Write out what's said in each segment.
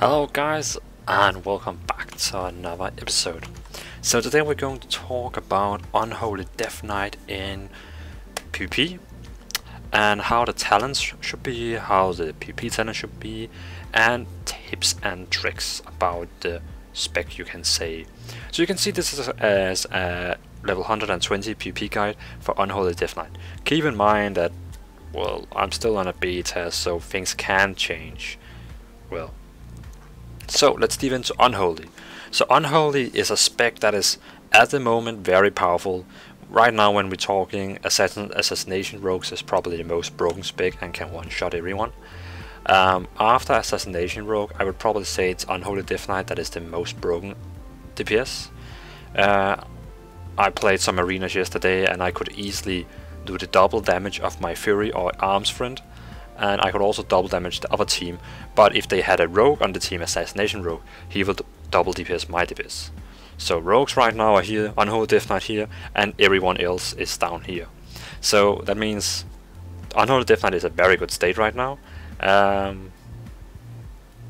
Hello guys, and welcome back to another episode. So today we're going to talk about Unholy Death Knight in PvP and how the talents should be, how the PvP talent should be, and tips and tricks about the spec, you can say. So you can see this as a level 120 PvP guide for Unholy Death Knight. Keep in mind that, well, I'm still on a beta, so things can change. So let's dive into Unholy. So Unholy is a spec that is at the moment very powerful. Right now when we're talking, Assassination Rogues is probably the most broken spec and can one-shot everyone. After Assassination Rogue, I would probably say it's Unholy Death Knight that is the most broken DPS. I played some arenas yesterday and I could easily do the double damage of my Fury or Arms friend. And I could also double damage the other team, but if they had a rogue on the team, Assassination Rogue, he would double DPS my DPS. So rogues right now are here, Unholy Death Knight here, and everyone else is down here. So that means Unholy Death Knight is a very good state right now.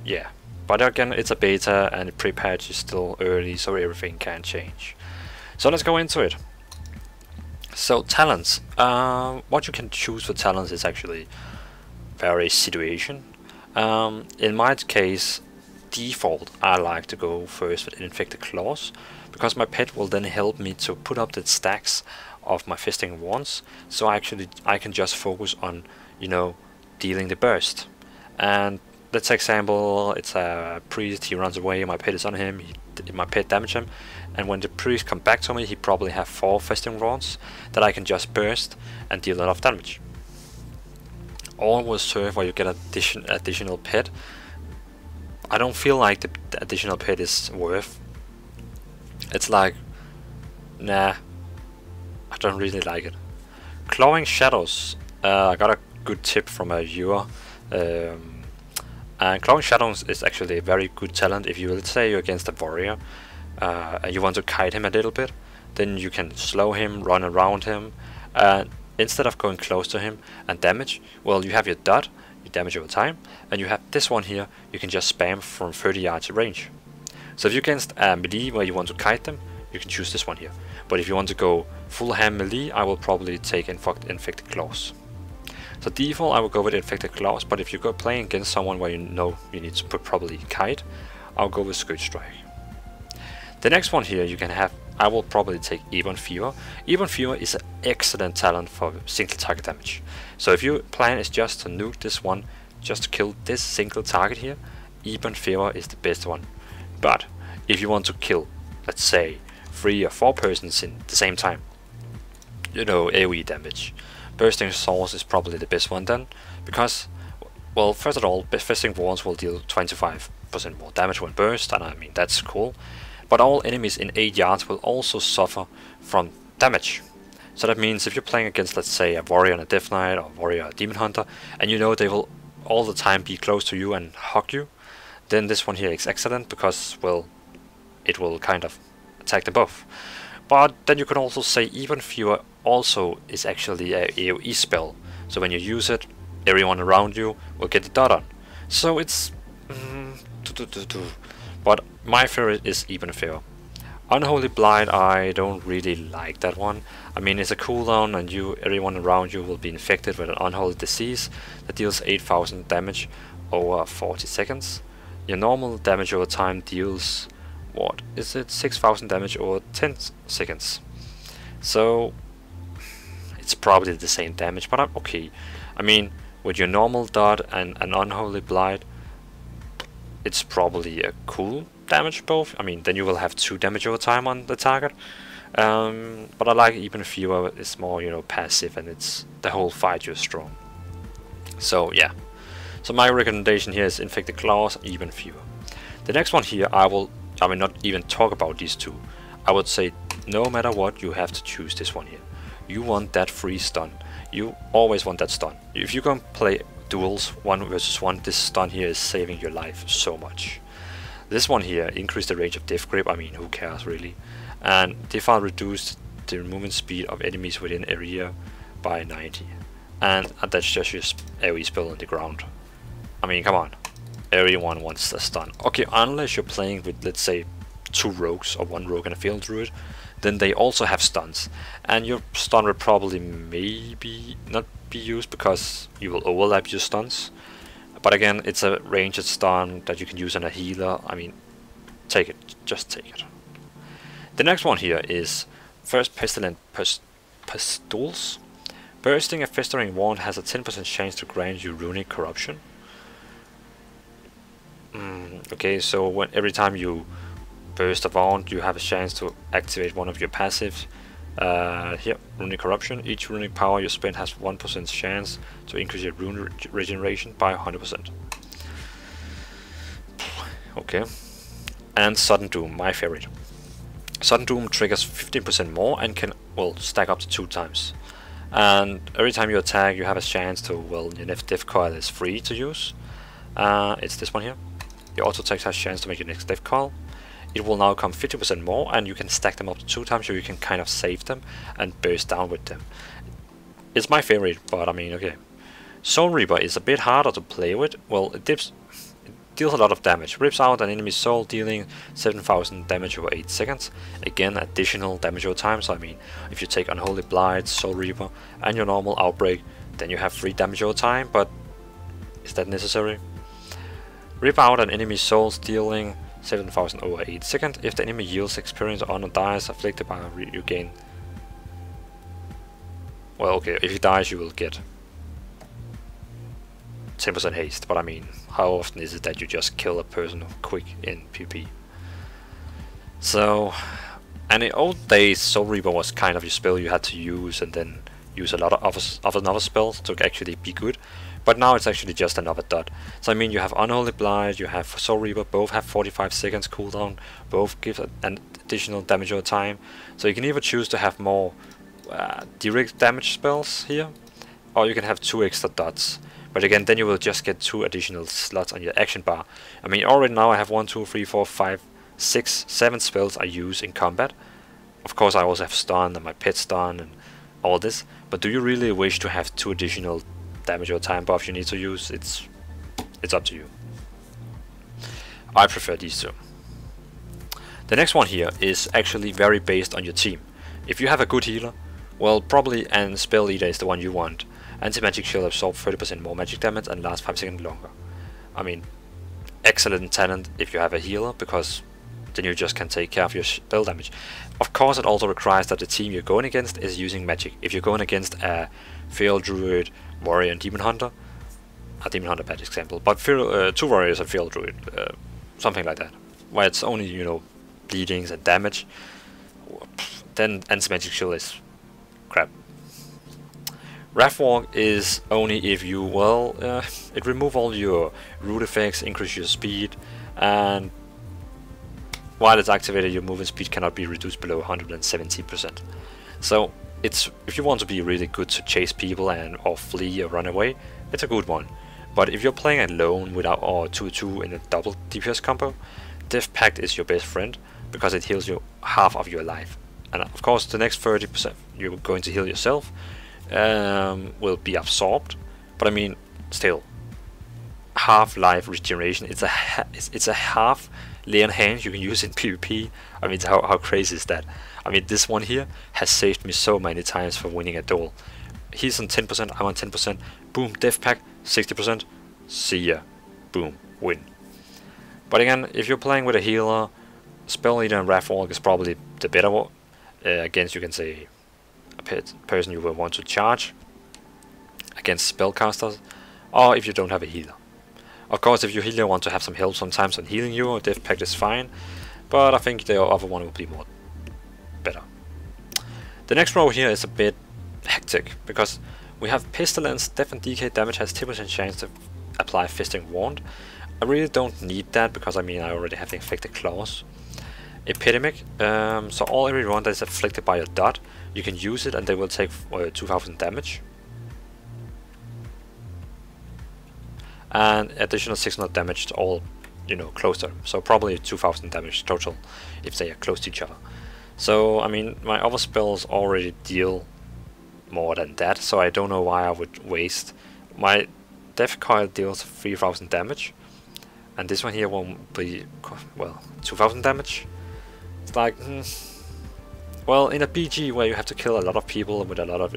Yeah, but again it's a beta and the pre-patch is still early, so everything can change. So let's go into it. So talents, what you can choose for talents is actually very situation. In my case, default, I like to go first with Infected Claws, because my pet will then help me to put up the stacks of my Fisting Wands, so I can just focus on, you know, dealing the burst. And let's example, it's a priest, he runs away, my pet is on him, my pet damage him, and when the priest come back to me, he probably have 4 Fisting Wands that I can just burst and deal a lot of damage. Always serve where you get additional pet. I don't feel like the additional pet is worth. It's like, nah, I don't really like it. Clawing Shadows, I got a good tip from a viewer. And Clawing Shadows is actually a very good talent if you, let's say you're against a warrior and you want to kite him a little bit, then you can slow him, run around him, and instead of going close to him and damage, well, you have your dot, you damage over time, and you have this one here, you can just spam from 30 yards range. So if you're against a melee where you want to kite them, you can choose this one here. But if you want to go full ham melee, I will probably take Infected Claws. So default, I will go with Infected Claws, but if you go playing against someone where you know you need to probably kite, I'll go with Scourge Strike. The next one here you can have, I will probably take Ebon Fever. Ebon Fever is an excellent talent for single target damage. So if your plan is just to nuke this one, just to kill this single target here, Ebon Fever is the best one. But if you want to kill, let's say, 3 or 4 persons in the same time, you know, AoE damage, Bursting Swords is probably the best one then, because, well, first of all, Fisting Wands will deal 25% more damage when burst, and I mean, that's cool. But all enemies in 8 yards will also suffer from damage. So that means if you're playing against, let's say, a warrior and a Death Knight, or warrior and a demon hunter, and you know they will all the time be close to you and hug you, then this one here is excellent, because, well, it will kind of attack them both. But then you can also say Ebon Fever also is actually a AoE spell. So when you use it, everyone around you will get the dot on. So it's but my favorite is Ebon Fever. Unholy Blight, I don't really like that one. I mean, it's a cooldown and everyone around you will be infected with an unholy disease that deals 8000 damage over 40 seconds. Your normal damage over time deals, what is it, 6000 damage over 10 seconds. So it's probably the same damage, but I'm okay. I mean, with your normal dot and an Unholy Blight, it's probably a cool damage both. I mean, then you will have 2 damage over time on the target. But I like Ebon Fever, it's more, you know, passive, and it's the whole fight you're strong. So yeah. So my recommendation here is Infected Claws, Ebon Fever. The next one here, I will not even talk about these two. I would say no matter what, you have to choose this one here. You want that free stun. You always want that stun. If you can play duels 1 versus 1, this stun here is saving your life so much. This one here increased the range of Death Grip, I mean, who cares really. And default reduced the movement speed of enemies within area by 90. And that's just your AoE spell on the ground. I mean, come on. everyone wants a stun. Okay, unless you're playing with, let's say, 2 rogues or 1 rogue and a field druid, then they also have stuns, and your stun will probably maybe not be used because you will overlap your stuns. But again, it's a ranged stun that you can use on a healer. I mean, take it, just take it. The next one here is First Pestilent Pistols. Bursting a Festering Wand has a 10% chance to grant you Runic Corruption. Okay, so every time you burst a wand, you have a chance to activate one of your passives. Here, Runic Corruption. Each runic power you spend has 1% chance to increase your rune regeneration by 100%. Okay. And Sudden Doom, my favorite. Sudden Doom triggers 15% more and can, well, stack up to 2 times. And every time you attack, you have a chance to, well, your next death coil is free to use. It's this one here. Your auto attack has a chance to make your next death coil. It will now come 50% more, and you can stack them up to 2 times, so you can kind of save them and burst down with them. It's my favorite, but I mean, okay. Soul Reaper is a bit harder to play with. Well, it deals a lot of damage. Rips out an enemy's soul, dealing 7,000 damage over 8 seconds. Again, additional damage over time, so I mean, if you take Unholy Blight, Soul Reaper, and your normal Outbreak, then you have 3 damage over time, but is that necessary? Rip out an enemy's soul, dealing 7,000 over 8 seconds. If the enemy yields experience on or dies afflicted by you gain. Well, okay, if he dies you will get 10% haste, but I mean, how often is it that you just kill a person quick in PvP? So, and in old days, Soul Reaper was kind of your spell you had to use and then use a lot of another spells to actually be good. But now it's actually just another dot. So I mean, you have Unholy Blight, you have Soul Reaper, both have 45 seconds cooldown, both give an additional damage over time. So you can either choose to have more direct damage spells here, or you can have 2 extra dots. But again, then you will just get 2 additional slots on your action bar. I mean, already now I have 1, 2, 3, 4, 5, 6, 7 spells I use in combat. Of course, I also have stun and my pet stun and all this. But do you really wish to have 2 additional damage or time buffs you need to use? It's up to you. I prefer these 2. The next one here is actually very based on your team. If you have a good healer, well, probably an spell leader is the one you want. Anti-magic shield absorb 30% more magic damage and lasts 5 seconds longer. I mean, excellent talent if you have a healer, because then you just can take care of your spell damage. Of course, it also requires that the team you're going against is using magic. If you're going against a Field Druid, Warrior and Demon Hunter, a Demon Hunter bad example, but 2 Warriors and Field Druid, something like that, where it's only, you know, bleedings and damage, then anti-magic shield is crap. Wrathwalk is only if you, well, it removes all your root effects, increase your speed, and while it's activated, your movement speed cannot be reduced below 170%. So it's, if you want to be really good to chase people and or flee or run away, it's a good one. But if you're playing alone without or 2-2 in a double DPS combo, Death Pact is your best friend, because it heals you half of your life. And of course, the next 30% you're going to heal yourself will be absorbed. But I mean, still, half life regeneration. It's a half lay on hands you can use in PvP. I mean, how crazy is that? I mean, this one here has saved me so many times for winning a duel. He's on 10%, I'm on 10%. Boom, Death Pact 60%. See ya. Boom, win. But again, if you're playing with a healer, Spell Leader and Wrathwalk is probably the better one. Against, you can say, a person you will want to charge against spellcasters, or if you don't have a healer. Of course, if your healer wants to have some help sometimes on healing you, Death Pact is fine, but I think the other one will be more better. The next row here is a bit hectic, because we have Pestilence. Death and decay damage has 10% chance to apply Fisting Wand. I really don't need that, because I mean, I already have the Infected Claws. Epidemic, so everyone that is afflicted by a dot, you can use it and they will take 2000 damage. And additional 600 damage to all, you know, close to them. So probably 2000 damage total if they are close to each other. So, I mean, my other spells already deal more than that, so I don't know why I would waste. My Death Coil deals 3000 damage, and this one here won't be, well, 2000 damage. It's like, well, in a BG where you have to kill a lot of people with a lot of,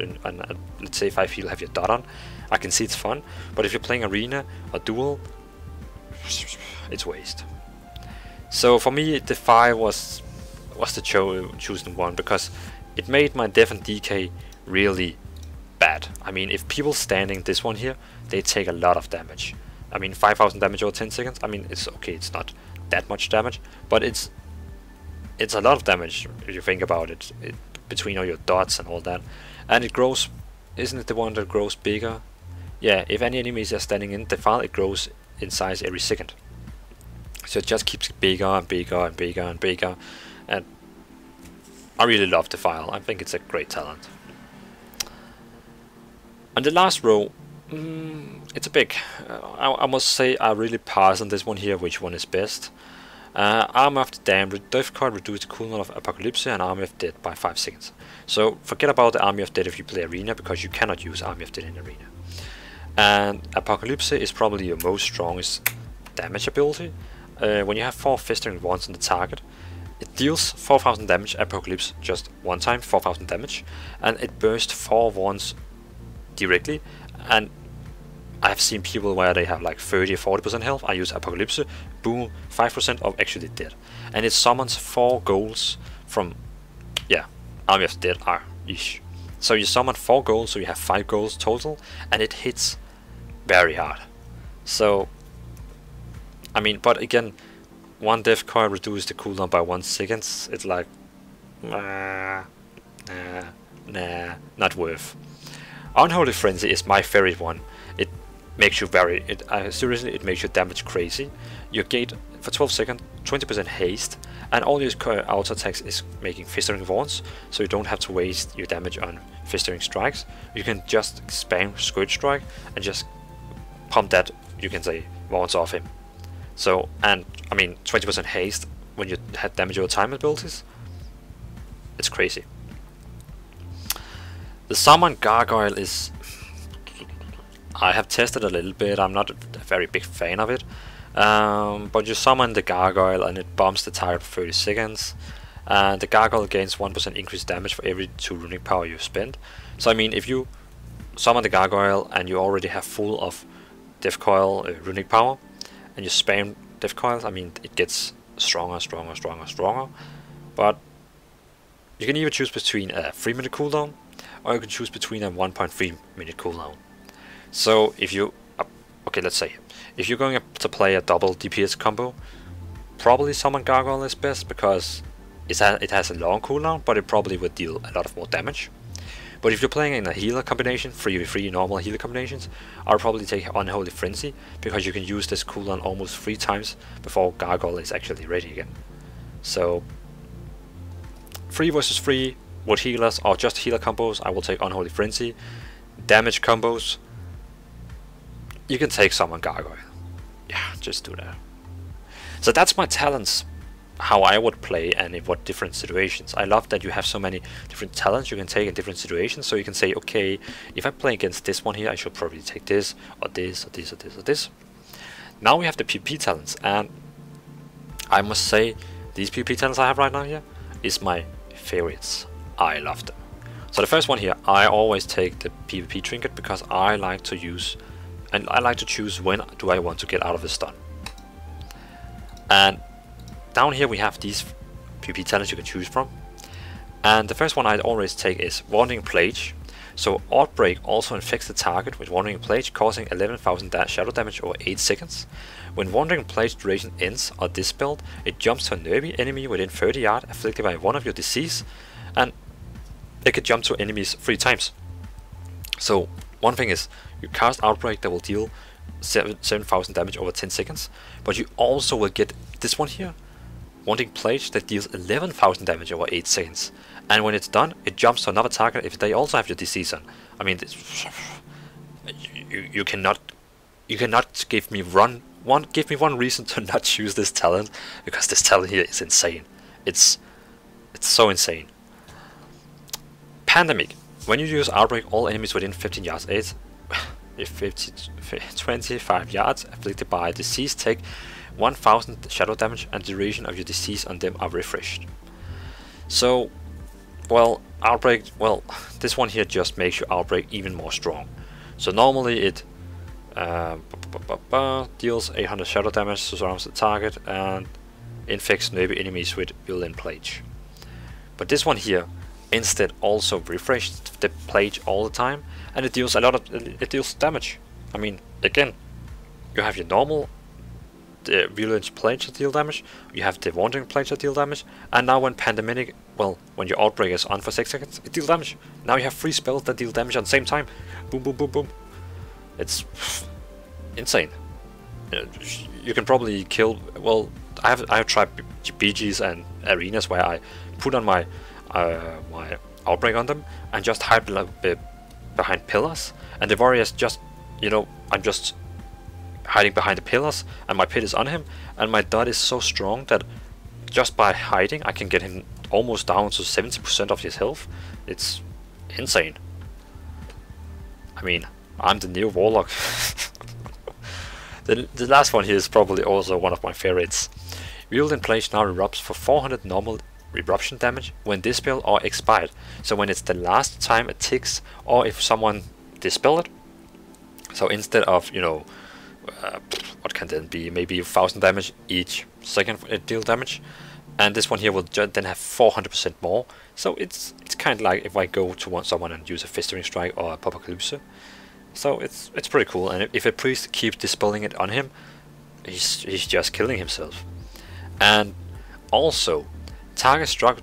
let's say if I feel have your dot on, I can see it's fun. But if you're playing arena or duel, it's waste. So for me, Defy was the chosen one, because it made my def and DK really bad. I mean, if people standing this one here, they take a lot of damage. I mean, 5000 damage over 10 seconds. I mean, it's okay, it's not that much damage, but it's a lot of damage if you think about it, between all your dots and all that. And it grows, isn't it the one that grows bigger? Yeah, if any enemies are standing in Defile, it grows in size every second. So it just keeps bigger and bigger and bigger and bigger. And I really love Defile. I think it's a great talent. On the last row, it's a big. I must say I really pass on this one here, which one is best. Army of the Damned, Death Card reduce the cooldown of Apocalypse and Army of Dead by 5 seconds. So forget about the Army of Dead if you play Arena, because you cannot use Army of Dead in Arena. And Apocalypse is probably your most strongest damage ability. When you have 4 Festering Wands on the target, it deals 4000 damage Apocalypse just one time, 4000 damage, and it bursts 4 wands directly. And I've seen people where they have like 30 or 40% health. I use Apocalypse, boom, 5% of actually dead. And it summons 4 goals from, yeah, Army of Dead are ish. So you summon 4 goals, so you have 5 goals total, and it hits very hard. So, I mean, but again, one death coil reduces the cooldown by 1 second. It's like, nah, not worth. Unholy Frenzy is my favorite one. It makes you very, seriously, it makes your damage crazy. Your gate for 12 seconds, 20% haste, and all your auto attacks is making Festering Wands, so you don't have to waste your damage on Festering Strikes. You can just spam Scourge Strike and just pump that, you can say, Wands off him. So, and I mean, 20% haste when you had damage over time abilities, it's crazy. The summon Gargoyle is, I have tested a little bit. I'm not a very big fan of it, but you summon the Gargoyle and it bombs the target for 30 seconds, and the Gargoyle gains 1% increased damage for every 2 runic power you spend. So I mean, if you summon the Gargoyle and you already have full of Death Coil runic power, and you spam Death Coils, I mean, it gets stronger. But you can either choose between a 3-minute cooldown, or you can choose between a 1.3 minute cooldown. So if you, okay, let's say, if you're going to play a double DPS combo, probably summon Gargoyle is best, because it has a long cooldown, but it probably would deal a lot of more damage. But if you're playing in a healer combination, 3v3 normal healer combinations, I'll probably take Unholy Frenzy, because you can use this cooldown almost 3 times before Gargoyle is actually ready again. So 3 versus 3 with healers or just healer combos, I will take Unholy Frenzy. Damage combos, you can take Summon Gargoyle. Yeah, just do that. So that's my talents, how I would play and in what different situations. I love that you have so many different talents you can take in different situations, so you can say, okay, if I play against this one here, I should probably take this, or this, or this, or this, or this. Now we have the PvP talents, and I must say, these PvP talents I have right now here is my favorites. I love them. So the first one here, I always take the PvP Trinket, because I like to use, and I like to choose when do I want to get out of the stun. And down here we have these PvP talents you can choose from. And the first one I always take is Wandering Plague. So Outbreak also infects the target with Wandering Plague, causing 11,000 shadow damage over 8 seconds. When Wandering Plague's duration ends or dispelled, it jumps to a nearby enemy within 30 yards afflicted by one of your disease, and it can jump to enemies 3 times. So one thing is, you cast Outbreak that will deal 7,000 damage over 10 seconds, but you also will get this one here, Wandering Plague, that deals 11,000 damage over 8 seconds. And when it's done, it jumps to another target if they also have your disease on. I mean, you cannot give me one reason to not choose this talent, because this talent here is insane. It's so insane. Pandemic. When you use Outbreak, all enemies within 15 yards. if 25 yards afflicted by disease take 1000 shadow damage, and the duration of your disease on them are refreshed. So, well, Outbreak, well, this one here just makes your Outbreak even more strong. So normally it deals 800 shadow damage, surrounds the target, and infects maybe enemies with Dvalin Plague. But this one here instead also refreshes the Plague all the time, and it deals it deals damage. I mean, again, you have your normal Virulent Plague that deal damage, you have the Wandering Plague that deal damage, and now when Pandemic, well, when your Outbreak is on for 6 seconds, it deals damage. Now you have 3 spells that deal damage at the same time. Boom, boom, boom, boom. It's insane. You can probably kill, well, I have tried BGs and arenas where I put on my my Outbreak on them and just hide behind pillars, and the warriors just, you know, I'm just hiding behind the pillars and my pit is on him, and my dot is so strong that just by hiding I can get him almost down to 70% of his health. It's insane. I mean, I'm the new warlock. The last one here is probably also one of my favorites. Virulent Plague now erupts for 400 normal eruption damage when dispelled or expired. So when it's the last time it ticks, or if someone dispel it. So instead of, you know, what can then be, maybe 1000 damage each second it deal damage, and this one here will then have 400% more. So it's kind of like if I go to someone and use a Festering Strike or a Apocalypse. So it's pretty cool, and if a priest keeps dispelling it on him, he's just killing himself. And also, targets struck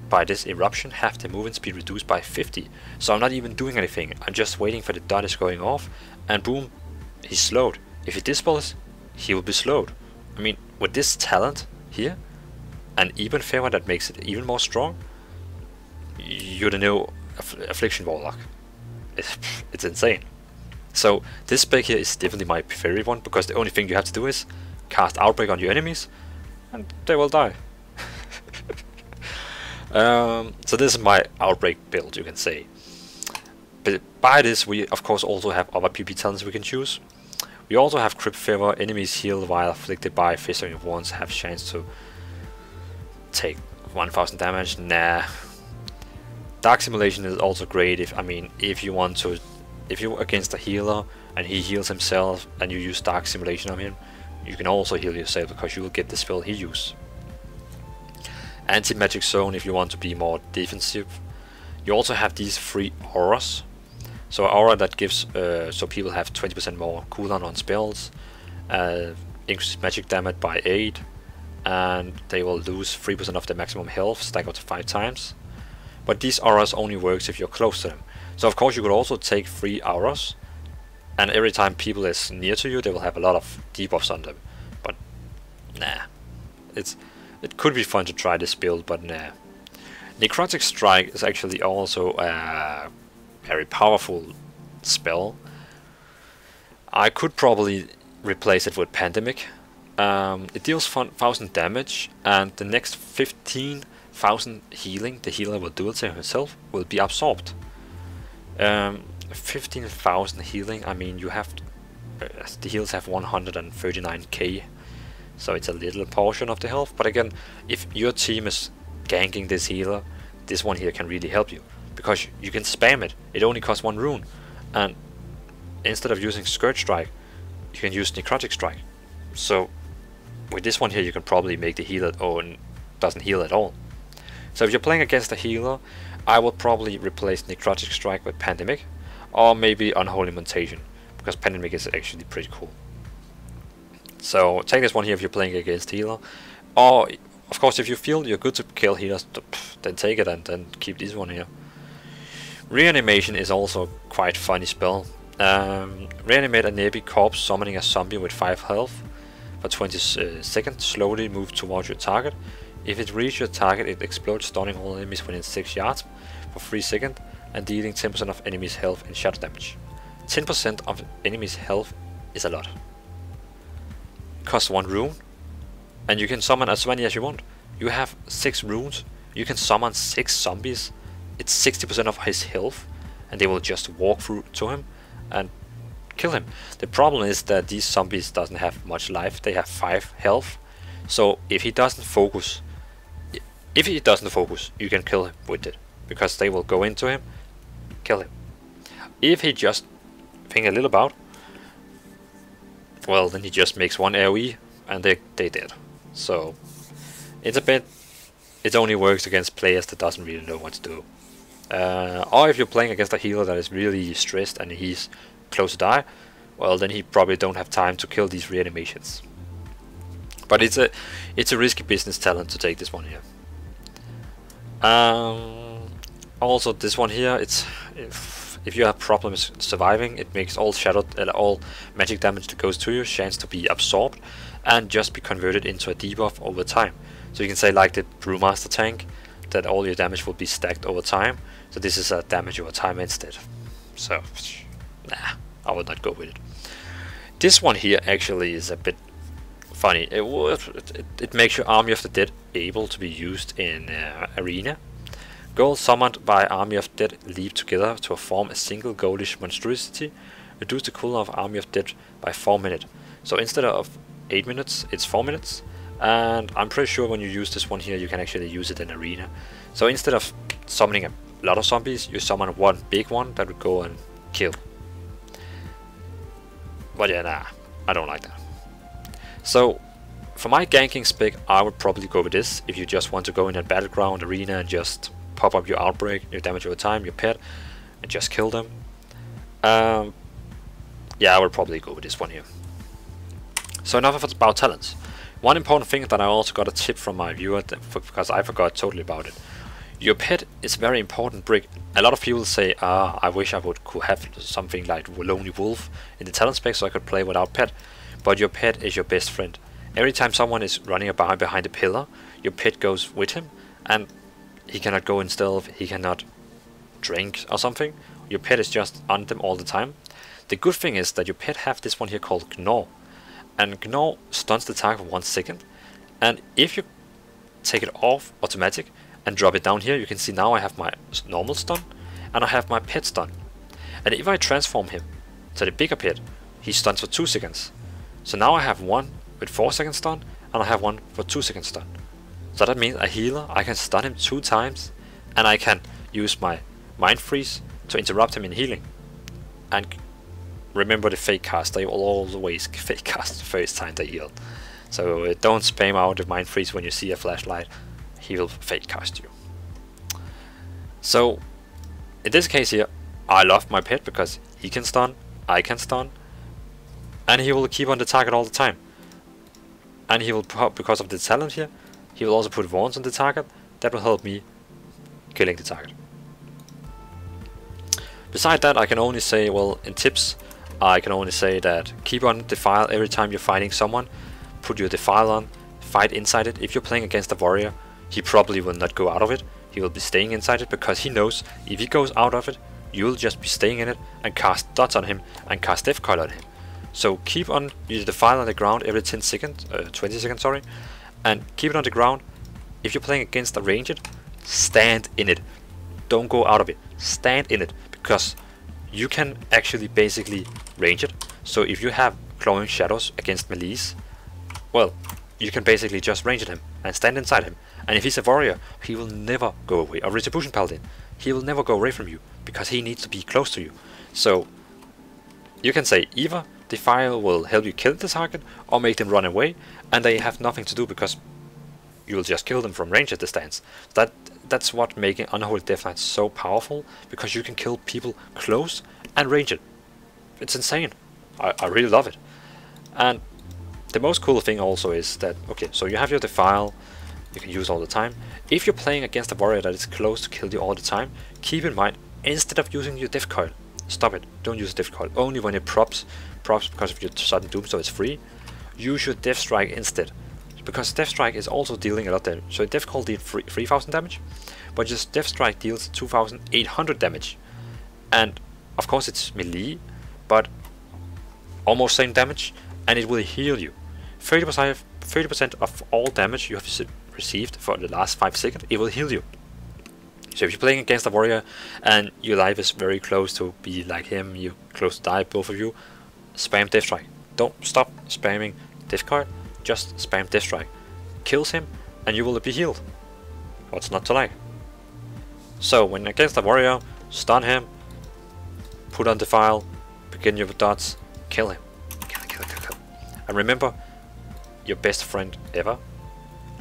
by this eruption have their movement speed reduced by 50. So I'm not even doing anything, I'm just waiting for the dot is going off, and boom, he's slowed. If he dispels, he will be slowed. I mean, with this talent here, and even favor that makes it even more strong, you're the new Affliction Warlock. It's insane. So this spec here is definitely my favorite one, because the only thing you have to do is cast Outbreak on your enemies, and they will die. So this is my Outbreak build, you can say. But by this we of course also have other PvP talents we can choose. We also have Crypt Fever, enemies healed while afflicted by Festering Wounds have chance to take 1000 damage. Nah. Dark Simulation is also great if you want to, if you're against a healer and he heals himself and you use Dark Simulation on him, you can also heal yourself because you will get the spell he used. Anti-Magic Zone if you want to be more defensive. You also have these 3 auras. So aura that gives, so people have 20% more cooldown on spells, increases magic damage by 8, and they will lose 3% of their maximum health, stack up to 5 times. But these auras only works if you're close to them. So of course you could also take 3 auras, and every time people is near to you, they will have a lot of debuffs on them. But nah, it could be fun to try this build, but nah. Necrotic Strike is actually also a very powerful spell. I could probably replace it with Pandemic. It deals 1000 damage, and the next 15,000 healing the healer will do it to himself will be absorbed. 15,000 healing, I mean, you have the heals have 139k, so it's a little portion of the health. But again, if your team is ganking this healer, this one here can really help you, because you can spam it. It only costs 1 rune, and instead of using Scourge Strike, you can use Necrotic Strike. So with this one here, you can probably make the healer doesn't heal at all. So if you're playing against a healer, I would probably replace Necrotic Strike with Pandemic, or maybe Unholy Mutation, because Pandemic is actually pretty cool. So take this one here if you're playing against healer, or of course if you feel you're good to kill healers, then take it and then keep this one here. Reanimation is also quite funny spell. Reanimate a nearby corpse, summoning a zombie with 5 health for 20 seconds. Slowly move towards your target. If it reaches your target, it explodes, stunning all enemies within 6 yards for 3 seconds and dealing 10% of enemies' health in shadow damage. 10% of enemies' health is a lot. Costs 1 rune, and you can summon as many as you want. You have 6 runes, you can summon 6 zombies. It's 60% of his health, and they will just walk through to him, and kill him. The problem is that these zombies doesn't have much life. They have 5 health. So if he doesn't focus, you can kill him with it, because they will go into him, kill him. If he just think a little about, well, then he just makes 1 AoE and they dead. So it's a bit, it only works against players that doesn't really know what to do. Or if you're playing against a healer that is really stressed and he's close to die, well, then he probably don't have time to kill these reanimations. But it's a risky business talent to take this one here. Also, this one here, it's if you have problems surviving, it makes all all magic damage that goes to you chance to be absorbed and just be converted into a debuff over time. So you can say, like the Brewmaster tank, that all your damage will be stacked over time. So this is a damage over time instead. So nah, I would not go with it. This one here actually is a bit funny. It makes your Army of the Dead able to be used in Arena. Goals summoned by Army of Dead leap together to form a single goldish monstrosity. Reduce the cooldown of Army of Dead by 4 minutes. So instead of 8 minutes, it's 4 minutes. And I'm pretty sure when you use this one here, you can actually use it in Arena. So instead of summoning a lot of zombies, you summon one big one that would go and kill. But yeah, nah, I don't like that. So for my ganking spec, I would probably go with this. If you just want to go in a battleground arena and just pop up your Outbreak, your damage over time, your pet, and just kill them. Yeah, I would probably go with this one here. So enough about talents. One important thing that I also got a tip from my viewer, because I forgot totally about it. Your pet is a very important brick. A lot of people say, I wish I could have something like Lonely Wolf in the talent spec so I could play without pet. But your pet is your best friend. Every time someone is running about behind a pillar, your pet goes with him, and he cannot go in stealth, he cannot drink or something. Your pet is just on them all the time. The good thing is that your pet have this one here called Gnaw. And Gnaw stuns the target for 1 second. And if you take it off automatic and drop it down here, you can see now I have my normal stun and I have my pet stun. And if I transform him to the bigger pet, he stuns for 2 seconds. So now I have one with 4 seconds stun and I have one for 2 seconds stun. So that means a healer, I can stun him 2 times and I can use my Mind Freeze to interrupt him in healing. And remember the fake cast, they will always fake cast the first time they heal. So don't spam out the Mind Freeze when you see a flashlight, he will fake cast you. So in this case here, I love my pet because he can stun, I can stun, and he will keep on the target all the time. And he will, because of the talent here, he will also put warns on the target, that will help me killing the target. Besides that, I can only say, well, in tips, I can only say that keep on Defile every time you're fighting someone. Put your Defile on, fight inside it. If you're playing against a warrior, he probably will not go out of it. He will be staying inside it because he knows if he goes out of it, you'll just be staying in it and cast dots on him and cast Death Coil on him. So keep on your Defile on the ground every 20 seconds, sorry, and keep it on the ground. If you're playing against a ranged, stand in it. Don't go out of it. Stand in it because you can actually basically range it. So if you have Glowing Shadows against melees, well, you can basically just range at him and stand inside him. And if he's a warrior, he will never go away. A Retribution Paladin, he will never go away from you because he needs to be close to you. So you can say either Defile will help you kill the target or make them run away, and they have nothing to do because you will just kill them from range at distance. That's what making Unholy Death Knight so powerful, because you can kill people close and range it. It's insane. I really love it. And the most cool thing also is that, okay, so you have your Defile, you can use all the time. If you're playing against a warrior that is close to kill you all the time, keep in mind, instead of using your Death Coil, stop it. Don't use Death Coil. Only when it props because of your sudden doom, so it's free. Use your Death Strike instead. Because Death Strike is also dealing a lot of damage. So Death Coil deals 3000 damage, but just Death Strike deals 2800 damage. And of course it's melee, but almost same damage, and it will heal you. 30% of all damage you have received for the last 5 seconds, it will heal you. So if you're playing against a warrior and your life is very close to be like him, you're close to die, both of you, spam Death Strike. Don't stop spamming discard, just spam Death Strike. Kills him and you will be healed. What's not to like? So when against a warrior, stun him, put on Defile, begin your dots, kill him. Kill. And remember, your best friend ever,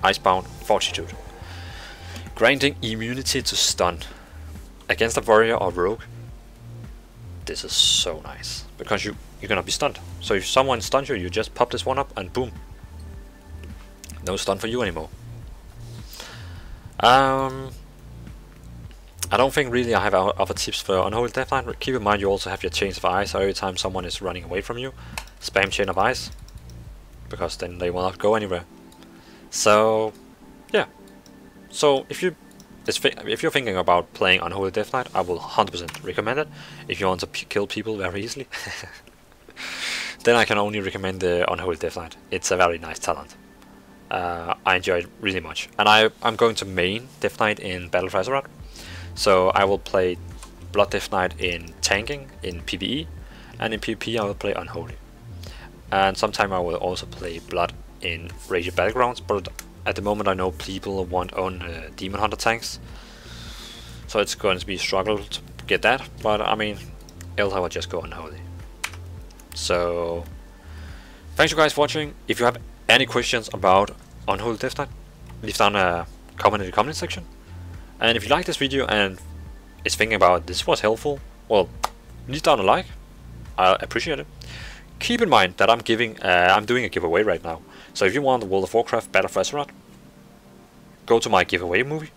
Icebound Fortitude. Granting immunity to stun. Against a warrior or rogue, this is so nice. Because you're gonna be stunned. So if someone stuns you, you just pop this one up and boom. No stun for you anymore. I don't think really I have other tips for Unholy Death Knight. Keep in mind you also have your Chains of Ice, so every time someone is running away from you, spam Chain of Ice, because then they will not go anywhere. So, yeah. So if you're thinking about playing Unholy Death Knight, I will 100% recommend it. If you want to kill people very easily, then I can only recommend the Unholy Death Knight. It's a very nice talent. I enjoy it really much, and I'm going to main Death Knight in Battle for Azeroth. So I will play Blood Death Knight in tanking, in PvE, and in PvP I will play Unholy. And sometime I will also play Blood in Raging Battlegrounds, but at the moment I know people want on Demon Hunter tanks, so it's going to be a struggle to get that, but I mean, else I will just go Unholy. So, thanks you guys for watching. If you have any questions about Unholy Death Knight, leave down a comment in the comment section. And if you like this video and is thinking about this was helpful, well, leave down a like. I appreciate it. Keep in mind that I'm doing a giveaway right now. So if you want the World of Warcraft Battle for Azeroth, go to my giveaway movie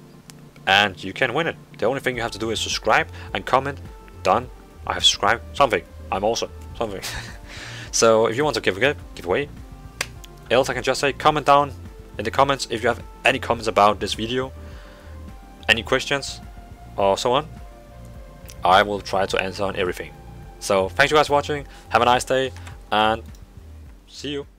and you can win it. The only thing you have to do is subscribe and comment. Done. I have subscribed. Something. I'm awesome. Something. So if you want to give away, else I can just say comment down in the comments if you have any comments about this video, any questions or so on. I will try to answer on everything. So thanks you guys for watching, have a nice day, and see you.